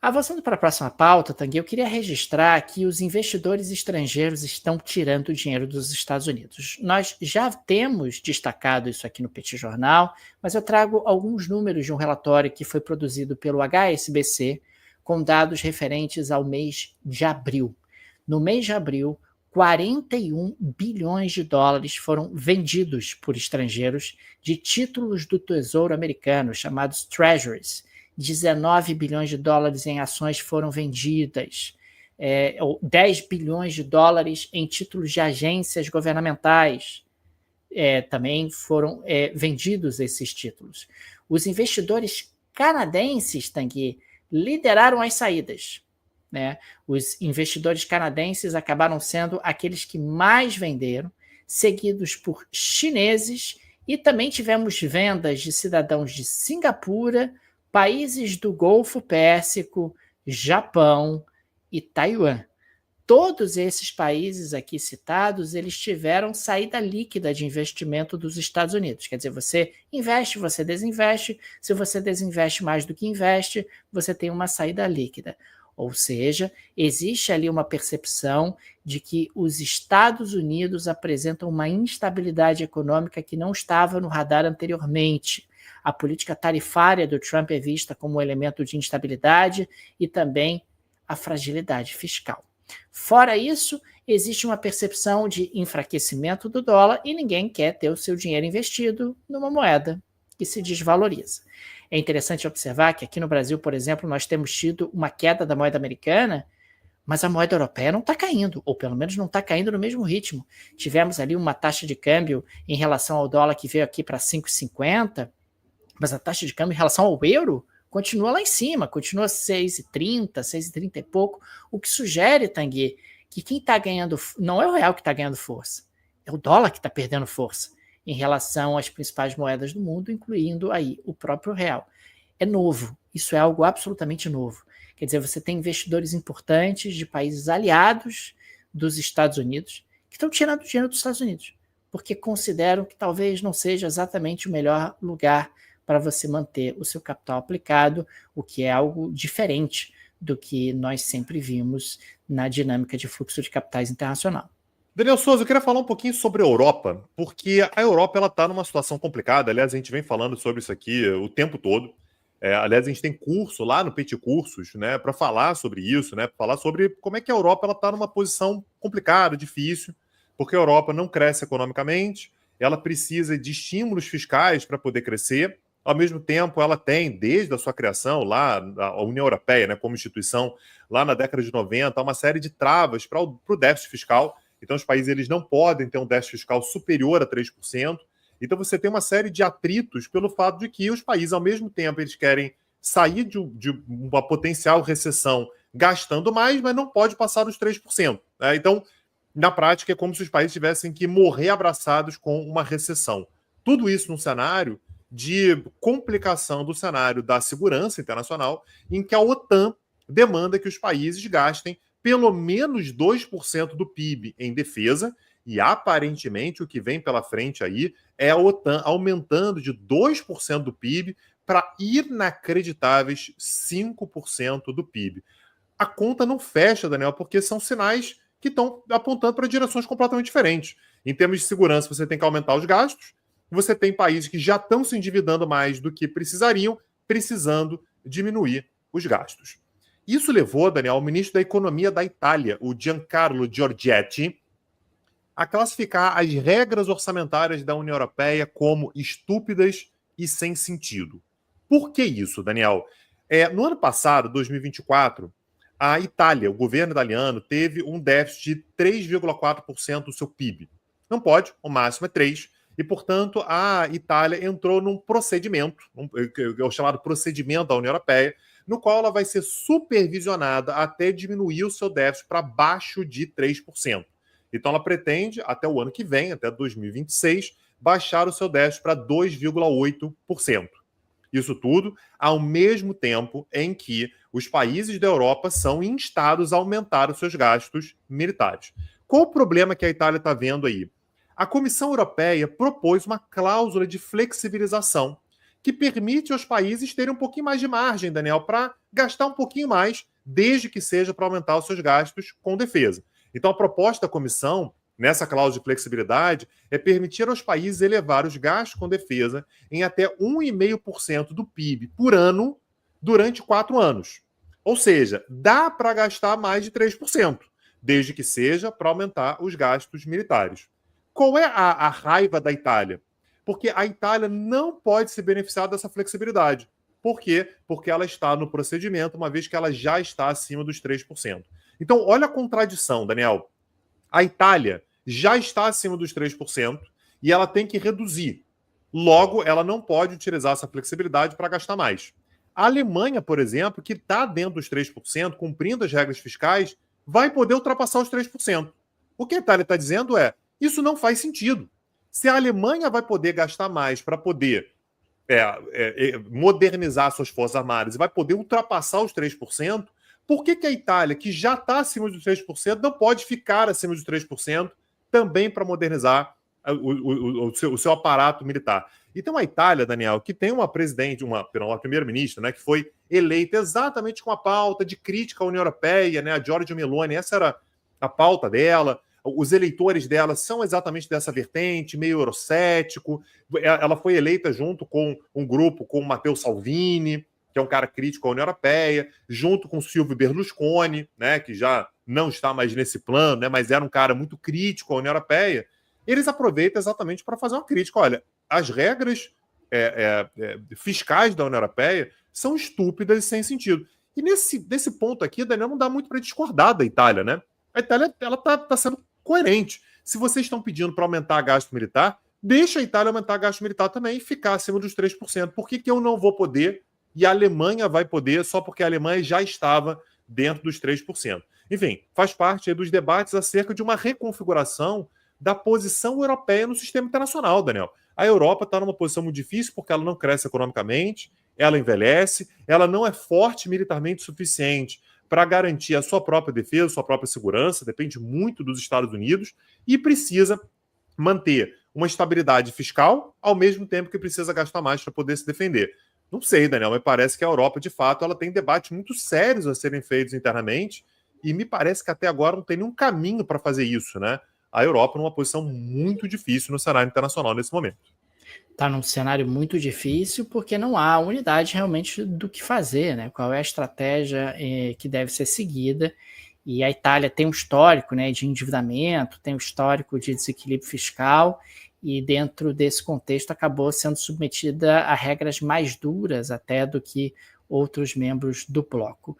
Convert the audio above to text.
Avançando para a próxima pauta, Tanguy, eu queria registrar que os investidores estrangeiros estão tirando o dinheiro dos Estados Unidos. Nós já temos destacado isso aqui no Petit Jornal, mas eu trago alguns números de um relatório que foi produzido pelo HSBC, com dados referentes ao mês de abril. No mês de abril, 41 bilhões de dólares foram vendidos por estrangeiros de títulos do Tesouro Americano, chamados Treasuries. 19 bilhões de dólares em ações foram vendidas, 10 bilhões de dólares em títulos de agências governamentais também foram vendidos esses títulos. Os investidores canadenses, Tanguy, lideraram as saídas. Né? Os investidores canadenses acabaram sendo aqueles que mais venderam, seguidos por chineses, e também tivemos vendas de cidadãos de Singapura, países do Golfo Pérsico, Japão e Taiwan. Todos esses países aqui citados, eles tiveram saída líquida de investimento dos Estados Unidos. Quer dizer, você investe, você desinveste. Se você desinveste mais do que investe, você tem uma saída líquida. Ou seja, existe ali uma percepção de que os Estados Unidos apresentam uma instabilidade econômica que não estava no radar anteriormente. A política tarifária do Trump é vista como um elemento de instabilidade e também a fragilidade fiscal. Fora isso, existe uma percepção de enfraquecimento do dólar e ninguém quer ter o seu dinheiro investido numa moeda que se desvaloriza. É interessante observar que aqui no Brasil, por exemplo, nós temos tido uma queda da moeda americana, mas a moeda europeia não está caindo, ou pelo menos não está caindo no mesmo ritmo. Tivemos ali uma taxa de câmbio em relação ao dólar que veio aqui para 5,50, mas a taxa de câmbio em relação ao euro continua lá em cima, continua 6,30, 6,30 e pouco, o que sugere, Tanguy, que quem está ganhando, não é o real que está ganhando força, é o dólar que está perdendo força em relação às principais moedas do mundo, incluindo aí o próprio real. É novo, isso é algo absolutamente novo. Quer dizer, você tem investidores importantes de países aliados dos Estados Unidos que estão tirando dinheiro dos Estados Unidos, porque consideram que talvez não seja exatamente o melhor lugar para você manter o seu capital aplicado, o que é algo diferente do que nós sempre vimos na dinâmica de fluxo de capitais internacional. Daniel Souza, eu queria falar um pouquinho sobre a Europa, porque a Europa está numa situação complicada. Aliás, a gente vem falando sobre isso aqui o tempo todo. Aliás, a gente tem curso lá no Petit Cursos, né, para falar sobre isso, né, para falar sobre como é que a Europa está numa posição complicada, difícil, porque a Europa não cresce economicamente, ela precisa de estímulos fiscais para poder crescer. Ao mesmo tempo, ela tem, desde a sua criação lá, a União Europeia, né, como instituição, lá na década de 90, uma série de travas para o déficit fiscal. Então, os países eles não podem ter um déficit fiscal superior a 3%. Então, você tem uma série de atritos pelo fato de que os países, ao mesmo tempo, eles querem sair de uma potencial recessão gastando mais, mas não pode passar dos 3%. Né? Então, na prática, é como se os países tivessem que morrer abraçados com uma recessão. Tudo isso num cenário de complicação do cenário da segurança internacional, em que a OTAN demanda que os países gastem pelo menos 2% do PIB em defesa, e aparentemente o que vem pela frente aí é a OTAN aumentando de 2% do PIB para inacreditáveis 5% do PIB. A conta não fecha, Daniel, porque são sinais que estão apontando para direções completamente diferentes. Em termos de segurança, você tem que aumentar os gastos, você tem países que já estão se endividando mais do que precisariam, precisando diminuir os gastos. Isso levou, Daniel, o ministro da Economia da Itália, o Giancarlo Giorgetti, a classificar as regras orçamentárias da União Europeia como estúpidas e sem sentido. Por que isso, Daniel? No ano passado, 2024, a Itália, o governo italiano, teve um déficit de 3,4% do seu PIB. Não pode, o máximo é 3%. E, portanto, a Itália entrou num procedimento, o chamado procedimento da União Europeia, no qual ela vai ser supervisionada até diminuir o seu déficit para abaixo de 3%. Então, ela pretende, até o ano que vem, até 2026, baixar o seu déficit para 2,8%. Isso tudo ao mesmo tempo em que os países da Europa são instados a aumentar os seus gastos militares. Qual o problema que a Itália está vendo aí? A Comissão Europeia propôs uma cláusula de flexibilização que permite aos países terem um pouquinho mais de margem, Daniel, para gastar um pouquinho mais, desde que seja para aumentar os seus gastos com defesa. Então, a proposta da comissão, nessa cláusula de flexibilidade, é permitir aos países elevar os gastos com defesa em até 1,5% do PIB por ano durante 4 anos. Ou seja, dá para gastar mais de 3%, desde que seja para aumentar os gastos militares. Qual é a raiva da Itália? Porque a Itália não pode se beneficiar dessa flexibilidade. Por quê? Porque ela está no procedimento, uma vez que ela já está acima dos 3%. Então, olha a contradição, Daniel. A Itália já está acima dos 3% e ela tem que reduzir. Logo, ela não pode utilizar essa flexibilidade para gastar mais. A Alemanha, por exemplo, que está dentro dos 3%, cumprindo as regras fiscais, vai poder ultrapassar os 3%. O que a Itália está dizendo é, isso não faz sentido. Se a Alemanha vai poder gastar mais para poder modernizar suas forças armadas e vai poder ultrapassar os 3%, por que a Itália, que já está acima dos 3%, não pode ficar acima dos 3% também para modernizar o seu aparato militar? Então a Itália, Daniel, que tem uma presidente, uma primeira-ministra, né, que foi eleita exatamente com a pauta de crítica à União Europeia, né, a Giorgia Meloni, essa era a pauta dela. Os eleitores dela são exatamente dessa vertente, meio eurocético. Ela foi eleita junto com um grupo, com o Matteo Salvini, que é um cara crítico à União Europeia, junto com o Silvio Berlusconi, né, que já não está mais nesse plano, né, mas era um cara muito crítico à União Europeia. Eles aproveitam exatamente para fazer uma crítica. Olha, as regras fiscais da União Europeia são estúpidas e sem sentido. E nesse ponto aqui, Daniel, não dá muito para discordar da Itália, né? A Itália está sendo coerente. Se vocês estão pedindo para aumentar gasto militar, deixa a Itália aumentar gasto militar também e ficar acima dos 3%. Por que eu não vou poder e a Alemanha vai poder só porque a Alemanha já estava dentro dos 3%? Enfim, faz parte dos debates acerca de uma reconfiguração da posição europeia no sistema internacional, Daniel. A Europa está numa posição muito difícil porque ela não cresce economicamente, ela envelhece, ela não é forte militarmente o suficiente para garantir a sua própria defesa, sua própria segurança, depende muito dos Estados Unidos, e precisa manter uma estabilidade fiscal, ao mesmo tempo que precisa gastar mais para poder se defender. Não sei, Daniel, mas parece que a Europa, de fato, ela tem debates muito sérios a serem feitos internamente, e me parece que até agora não tem nenhum caminho para fazer isso, né? A Europa numa posição muito difícil no cenário internacional nesse momento. Está num cenário muito difícil porque não há unidade realmente do que fazer, né? Qual é a estratégia que deve ser seguida. E a Itália tem um histórico, né, de endividamento, tem um histórico de desequilíbrio fiscal e dentro desse contexto acabou sendo submetida a regras mais duras até do que outros membros do bloco.